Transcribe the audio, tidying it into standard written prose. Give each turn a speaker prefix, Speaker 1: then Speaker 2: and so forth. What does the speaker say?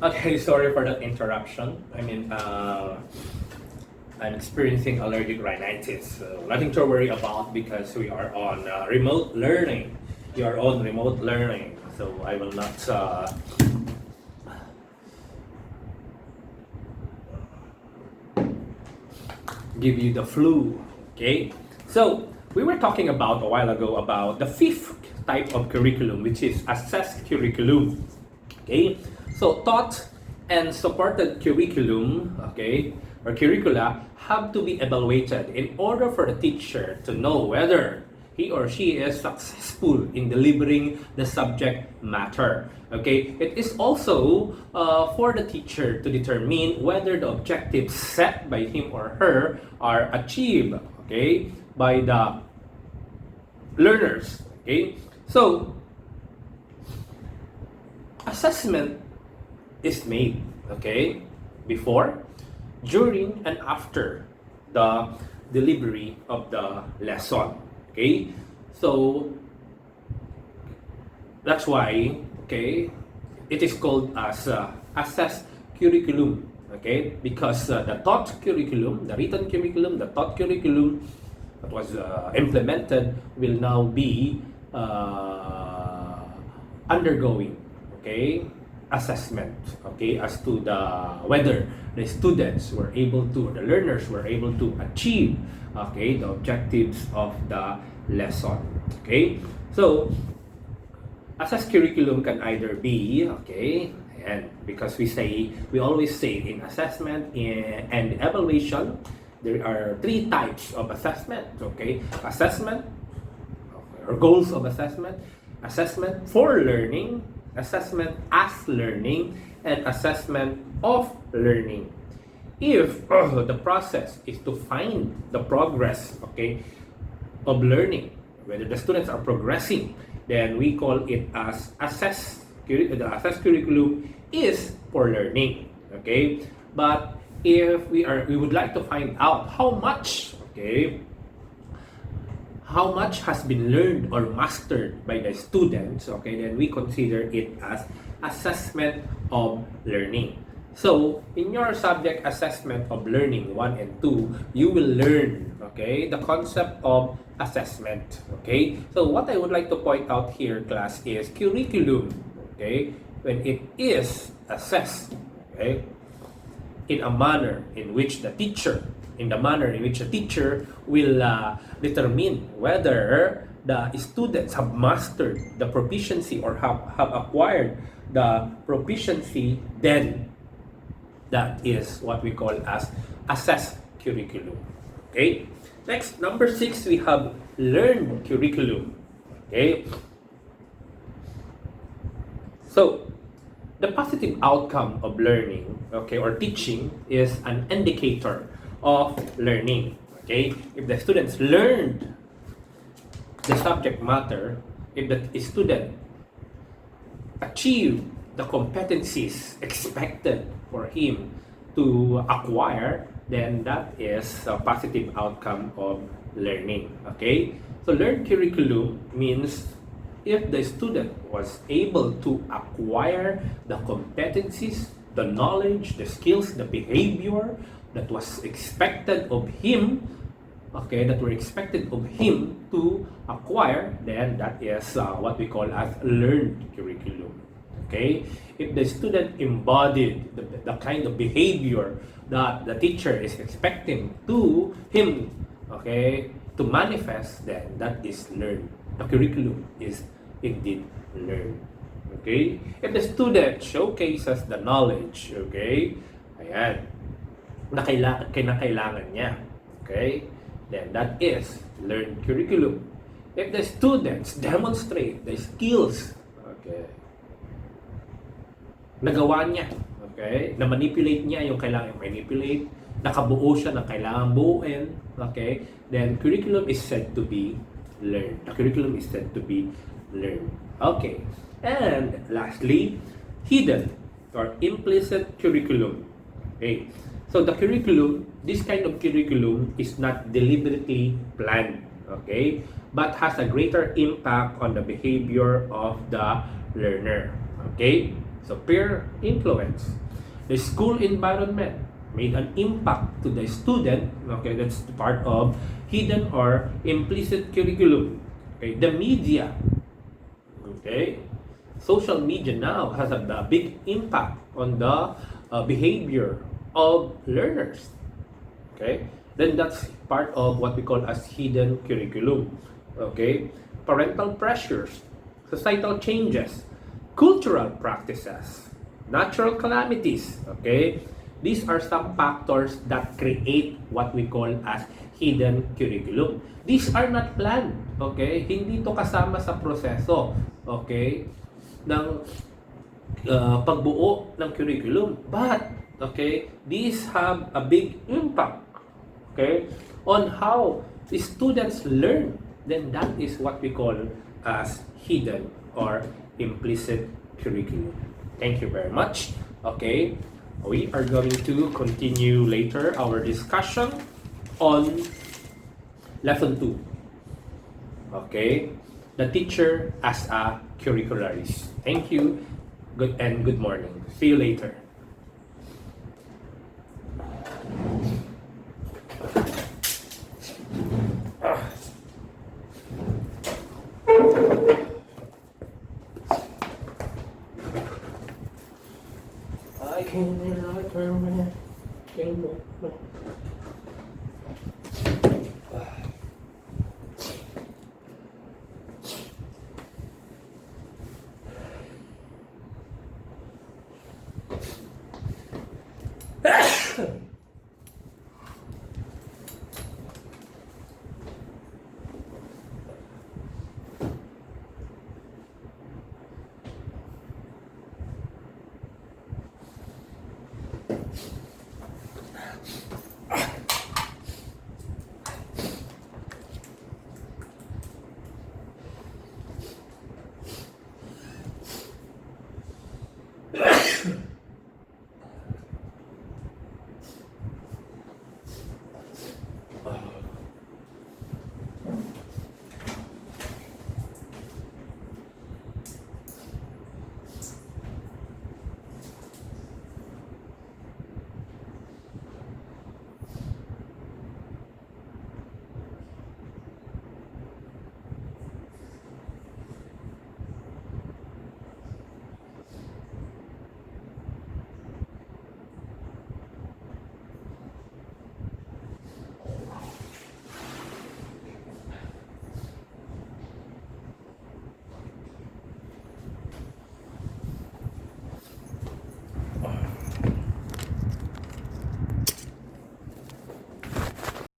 Speaker 1: Okay, sorry for that interruption. I'm experiencing allergic rhinitis, so nothing to worry about because we are on remote learning. You are on remote learning, so I will not give you the flu. Okay, so we were talking about a while ago about the fifth type of curriculum, which is assessed curriculum. Okay, so taught and supported curriculum, okay, or curricula have to be evaluated in order for the teacher to know whether he or she is successful in delivering the subject matter. Okay, it is also for the teacher to determine whether the objectives set by him or her are achieved, okay, by the learners. Okay, so assessment is made, okay, before, during, and after the delivery of the lesson. Okay, so that's why, okay, it is called as assessed curriculum. Okay, because the taught curriculum, the written curriculum, the taught curriculum that was implemented will now be undergoing, okay, assessment, okay, as to the whether the students were able to, the learners were able to achieve, okay, the objectives of the lesson. Okay, so assessed curriculum can either be, okay, and because we always say in assessment and evaluation there are three types of assessment. Okay, assessment or goals of assessment, assessment for learning, assessment as learning, and assessment of learning. If the process is to find the progress, okay, of learning, whether the students are progressing, then we call it as assessed. The assessed curriculum is for learning, okay. But if we would like to find out how much, okay, how much has been learned or mastered by the students, okay, then we consider it as assessment of learning. So, in your subject assessment of learning 1 and 2, you will learn, okay, the concept of assessment, okay? So, what I would like to point out here, class, is curriculum, okay, when it is assessed, okay, in a manner in which the teacher will determine whether the students have mastered the proficiency or have acquired the proficiency, then that is what we call as assessed curriculum. Okay, next, number 6, we have learned curriculum. Okay, so the positive outcome of learning, okay, or teaching is an indicator of learning. Okay, if the students learned the subject matter, if the student achieved the competencies expected for him to acquire, then that is a positive outcome of learning. Okay, so learned curriculum means if the student was able to acquire the competencies, the knowledge, the skills, the behavior that was expected of him, okay, that were expected of him to acquire, then that is what we call as learned curriculum. Okay, if the student embodied the kind of behavior that the teacher is expecting to him, okay, to manifest, then that is learned. The curriculum is indeed learned. Okay, if the student showcases the knowledge, okay, ayan, na kailangan niya, okay, then that is learned curriculum. If the students demonstrate the skills, okay, nagawa niya, okay, na-manipulate niya yung kailangan manipulate, nakabuo siya ng kailangan buuin, okay, then curriculum is said to be learned. The curriculum is said to be learned. Okay, and lastly, hidden or implicit curriculum. Okay, so the curriculum, this kind of curriculum is not deliberately planned, okay, but has a greater impact on the behavior of the learner. Okay, So peer influence. The school environment made an impact to the student. Okay, that's part of hidden or implicit curriculum. Okay, the media. Okay, social media now has a big impact on the behavior of learners. Okay, then that's part of what we call as hidden curriculum. Okay, parental pressures, societal changes, cultural practices, natural calamities. Okay, these are some factors that create what we call as hidden curriculum. These are not planned. Okay, hindi to kasama sa proseso. Okay, ng pagbuo ng curriculum. But, okay, these have a big impact, okay, on how the students learn. Then that is what we call as hidden or implicit curriculum. Thank you very much. Okay, we are going to continue later our discussion on lesson 2. Okay, the teacher as a curricularist. Thank you. Good morning. See you later. I can